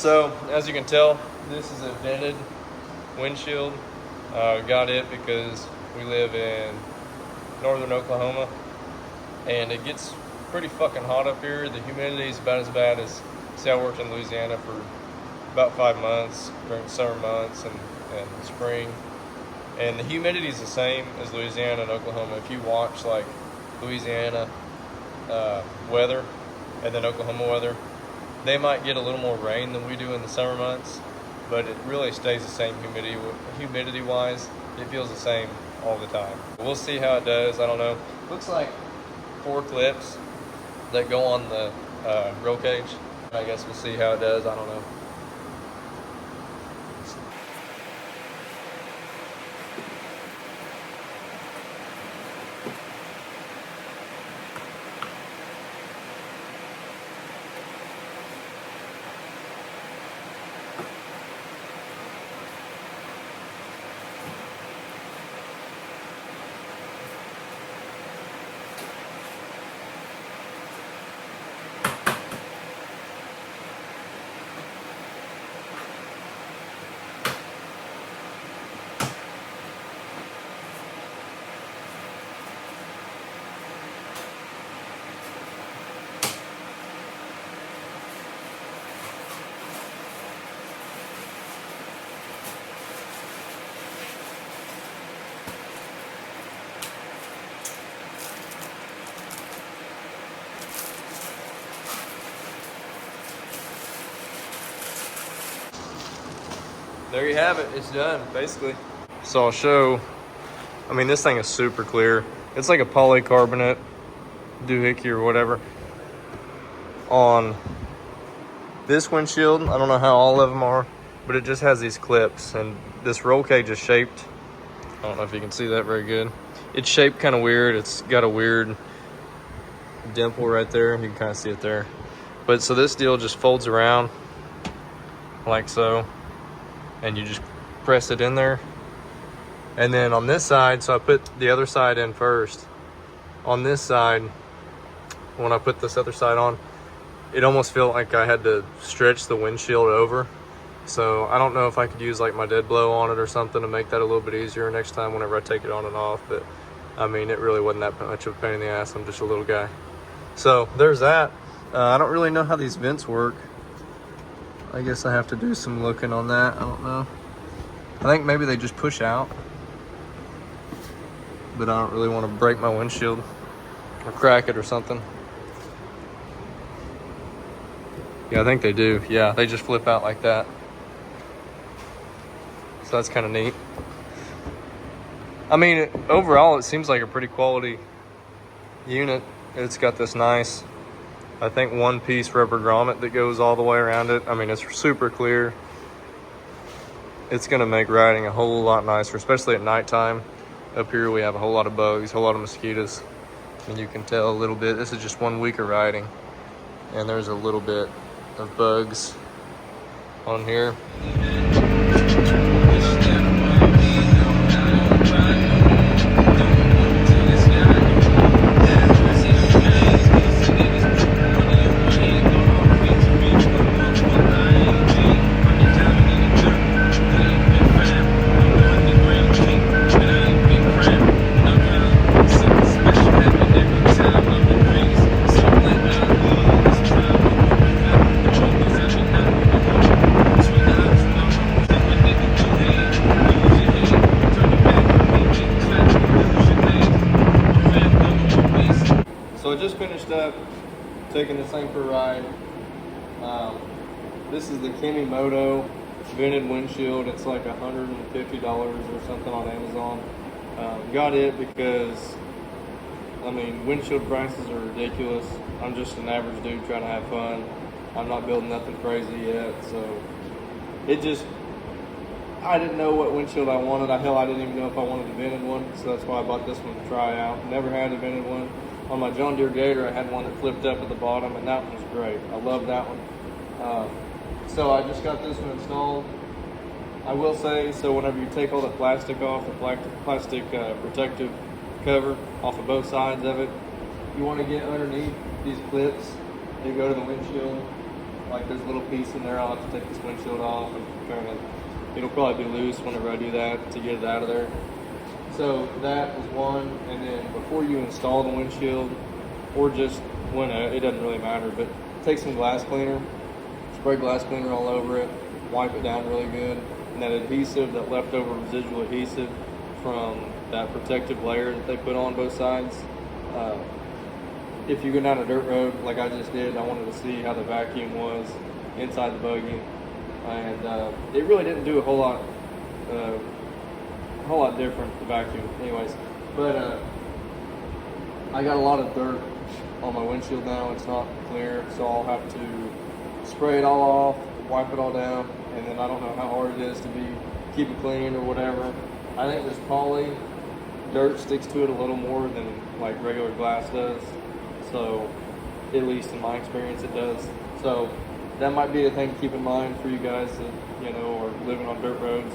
So as you can tell, this is a vented windshield. Got it because we live in northern Oklahoma and it gets pretty fucking hot up here. The humidity is about as bad as, see, I worked in Louisiana for about 5 months during summer months and spring, and the humidity is the same as Louisiana and Oklahoma. If you watch like Louisiana weather and then Oklahoma weather, they might get a little more rain than we do in the summer months, but it really stays the same humidity wise. It feels the same all the time. We'll see how it does. I don't know. Looks like 4 clips that go on the roll cage. I guess we'll see how it does. I don't know. There you have it, it's done, basically. So I'll show, I mean, this thing is super clear. It's like a polycarbonate doohickey or whatever. On this windshield, I don't know how all of them are, but it just has these clips, and this roll cage is shaped, I don't know if you can see that very good. It's shaped kind of weird. It's got a weird dimple right there. You can kind of see it there. But so this deal just folds around like so, and you just press it in there. And then on this side, so I put the other side in first. On this side, when I put this other side on, it almost felt like I had to stretch the windshield over. So I don't know if I could use like my dead blow on it or something to make that a little bit easier next time whenever I take it on and off. But I mean, it really wasn't that much of a pain in the ass. I'm just a little guy. So there's that. I don't really know how these vents work. I guess I have to do some looking on that. I don't know. I think maybe they just push out, but I don't really want to break my windshield or crack it or something. Yeah, I think they do. Yeah, they just flip out like that. So that's kind of neat. I mean, overall, it seems like a pretty quality unit. It's got this nice, I think, 1-piece rubber grommet that goes all the way around it. I mean, it's super clear. It's gonna make riding a whole lot nicer, especially at nighttime. Up here we have a whole lot of bugs, a whole lot of mosquitoes. And you can tell a little bit, this is just 1 week of riding. And there's a little bit of bugs on here. So I just finished up taking this thing for a ride. This is the KEMIMOTO vented windshield. It's like $150 or something on Amazon. Got it because, I mean, windshield prices are ridiculous. I'm just an average dude trying to have fun. I'm not building nothing crazy yet, so it just, I didn't know what windshield I wanted. Hell, I didn't even know if I wanted a vented one, so that's why I bought this one to try out. Never had a vented one. On my John Deere Gator, I had one that flipped up at the bottom, and that one was great. I love that one. So I just got this one installed. I will say, so whenever you take all the plastic off, the plastic protective cover off of both sides of it, you want to get underneath these clips that go to the windshield. like there's a little piece in there. I'll have to take this windshield off and kind of, it'll probably be loose whenever I do that to get it out of there. So that is one, and then before you install the windshield, or just when it doesn't really matter, but take some glass cleaner, spray glass cleaner all over it, wipe it down really good, and that adhesive, that leftover residual adhesive from that protective layer that they put on both sides. If you go down a dirt road like I just did, I wanted to see how the vacuum was inside the buggy, and it really didn't do a whole lot different, the vacuum anyways, but I got a lot of dirt on my windshield now. It's not clear, so I'll have to spray it all off, wipe it all down, and then I don't know how hard it is to keep it clean or whatever. I think this poly dirt sticks to it a little more than like regular glass does, so at least in my experience it does. So that might be a thing to keep in mind for you guys that, you know, are living on dirt roads.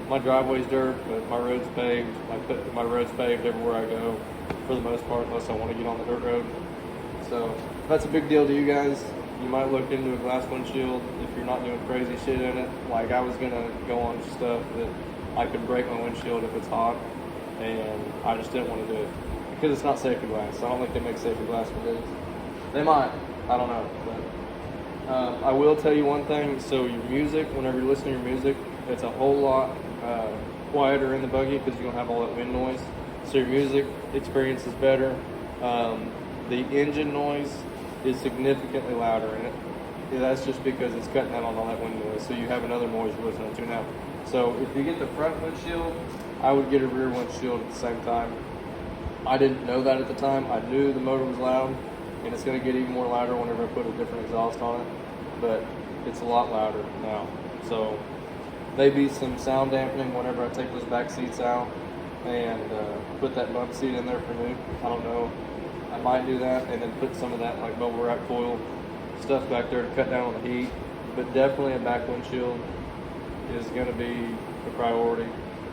My driveway's dirt, but my road's paved. My road's paved everywhere I go, for the most part, unless I want to get on the dirt road. So if that's a big deal to you guys, you might look into a glass windshield if you're not doing crazy shit in it. Like I was gonna go on stuff that I could break my windshield if it's hot, and I just didn't want to do it because it's not safety glass. I don't think they make safety glass for this. They might, I don't know. But I will tell you one thing. So your music, whenever you're listening to your music, it's a whole lot quieter in the buggy because you don't have all that wind noise. So your music experience is better. The engine noise is significantly louder in it. That's just because it's cutting out on all that wind noise. So you have another noise you're listening to now. So if you get the front windshield, I would get a rear windshield at the same time. I didn't know that at the time. I knew the motor was loud, and it's going to get even more louder whenever I put a different exhaust on it. But it's a lot louder now. So maybe some sound dampening whenever I take those back seats out and put that bump seat in there for new. I don't know. I might do that, and then put some of that like bubble wrap foil stuff back there to cut down on the heat. But definitely a back windshield is going to be the priority.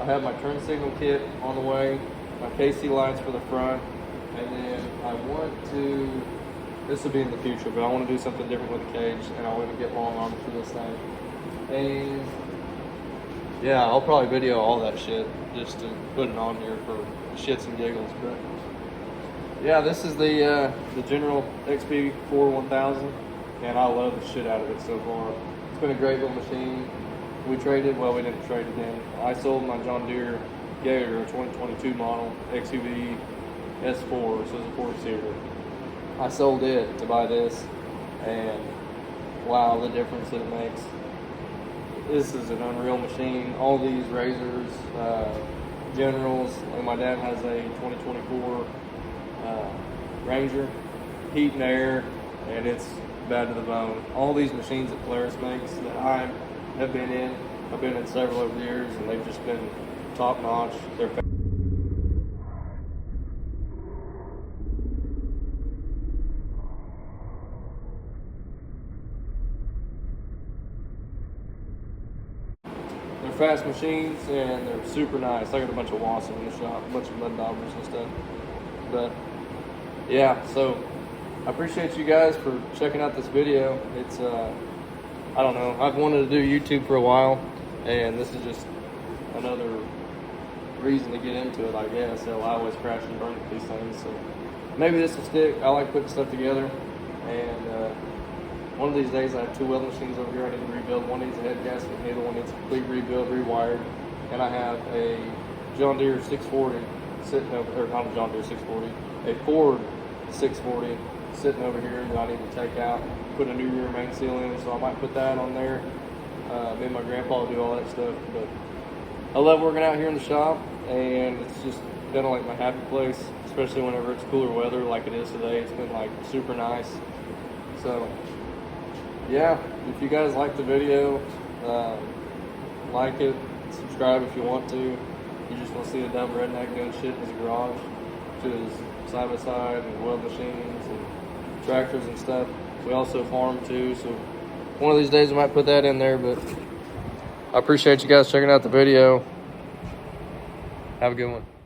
I have my turn signal kit on the way, my KC lights for the front, and then I want to, this will be in the future, but I want to do something different with the cage, and I'll even get long arms for this thing. And yeah, I'll probably video all that shit just to put it on here for shits and giggles. But yeah, this is the General XP4 1000, and I love the shit out of it so far. It's been a great little machine. We traded, well, we didn't trade again. I sold my John Deere Gator 2022 model XUV S4, so it's a 4-seater. I sold it to buy this, and wow, the difference that it makes. This is an unreal machine. All these razors, Generals, like my dad has a 2024 Ranger, heat and air, and it's bad to the bone. All these machines that Polaris makes that I have been in, I've been in several over the years, and they've just been top notch. They're fast machines, and they're super nice. I got a bunch of wasps in the shop, a bunch of mud daubers and stuff. But yeah, so I appreciate you guys for checking out this video. It's I don't know, I've wanted to do YouTube for a while, and this is just another reason to get into it, I guess. I always crash and burn with these things, so maybe this will stick. I like putting stuff together, and one of these days I have 2 welding machines over here I need to rebuild. One needs a head gasket, the other one needs a complete rebuild, rewired, and I have a John Deere 640 sitting over, or not a John Deere 640, a Ford 640 sitting over here that I need to take out, put a new rear main seal in, so I might put that on there. Me and my grandpa do all that stuff, but I love working out here in the shop, and it's just kind of like my happy place, especially whenever it's cooler weather like it is today. It's been like super nice. So yeah, if you guys like the video, like it, subscribe if you want to. You just want to see a dumb redneck doing shit in his garage, which is side by side and weld machines and tractors and stuff. We also farm too, so one of these days I might put that in there. But I appreciate you guys checking out the video. Have a good one.